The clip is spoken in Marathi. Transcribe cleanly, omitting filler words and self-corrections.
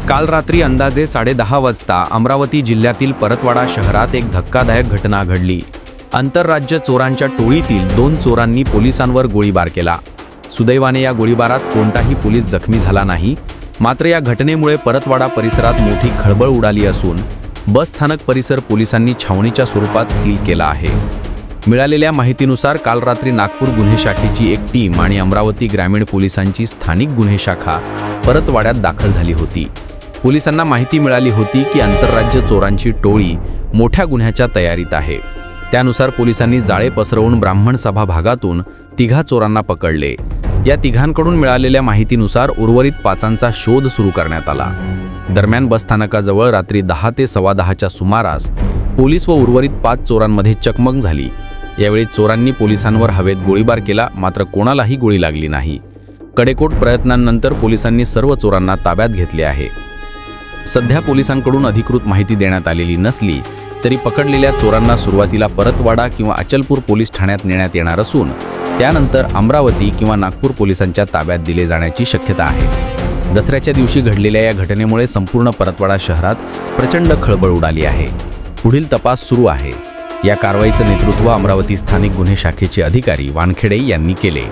काल रात्री अंदाजे 10:30 वाजता अमरावती जिल्ह्यातील परतवाडा शहरात एक धक्कादायक घटना घडली। आंतरराज्य चोरांच्या टोळीतील 2 चोरांनी पोलिसांवर गोळीबार केला। सुदैवाने या गोळीबारात कोणताही पोलीस जखमी झाला नाही। मात्र या घटनेमुळे परतवाडा परिसरात मोठी खळबळ उडाली असून बस स्थानक परिसर पोलिसांनी छावणीच्या स्वरूपात सील केला आहे। मिळालेल्या माहितीनुसार काल रात्री नागपूर गुन्हे शाखेची एक टीम आणि अमरावती ग्रामीण पोलिसांची स्थानिक गुन्हे शाखा परतवाड्यात दाखल झाली होती। पोलिसांना माहिती मिळाली होती की आंतरराज्य चोरांची टोळी मोठ्या गुन्ह्याच्या तयारीत आहे। त्यानुसार पोलिसांनी जाळे पसरवून ब्राह्मण सभा भागातून 3 चोरांना पकडले। या 3घांकडून मिळालेल्या माहितीनुसार उर्वरित 5चा शोध सुरू करण्यात आला। दरम्यान बस स्थानकाजवळ रात्री 10 ते 10:15च्या सुमारास पोलीस व उर्वरित 5 चोरांमध्ये चकमक झाली। यावेळी चोरांनी पोलिसांवर हवेत गोळीबार केला, मात्र कोणालाही गोळी लागली नाही। कडेकोट प्रयत्नांनंतर पोलिसांनी सर्व चोरांना ताब्यात घेतले आहे। सध्या पोलिसांकडून अधिकृत माहिती देण्यात आलेली नसली तरी पकडलेल्या चोरांना सुरुवातीला परतवाडा किंवा अचलपूर पोलीस ठाण्यात नेण्यात येणार असून त्यानंतर अमरावती किंवा नागपूर पोलिसांच्या ताब्यात दिले जाण्याची शक्यता आहे। दसऱ्याच्या दिवशी घडलेल्या या घटनेमुळे संपूर्ण परतवाडा शहरात प्रचंड खळबळ उडाली आहे। पुढील तपास सुरू आहे। या कारवाईचं नेतृत्व अमरावती स्थानिक गुन्हे शाखेचे अधिकारी वानखेडे यांनी केले।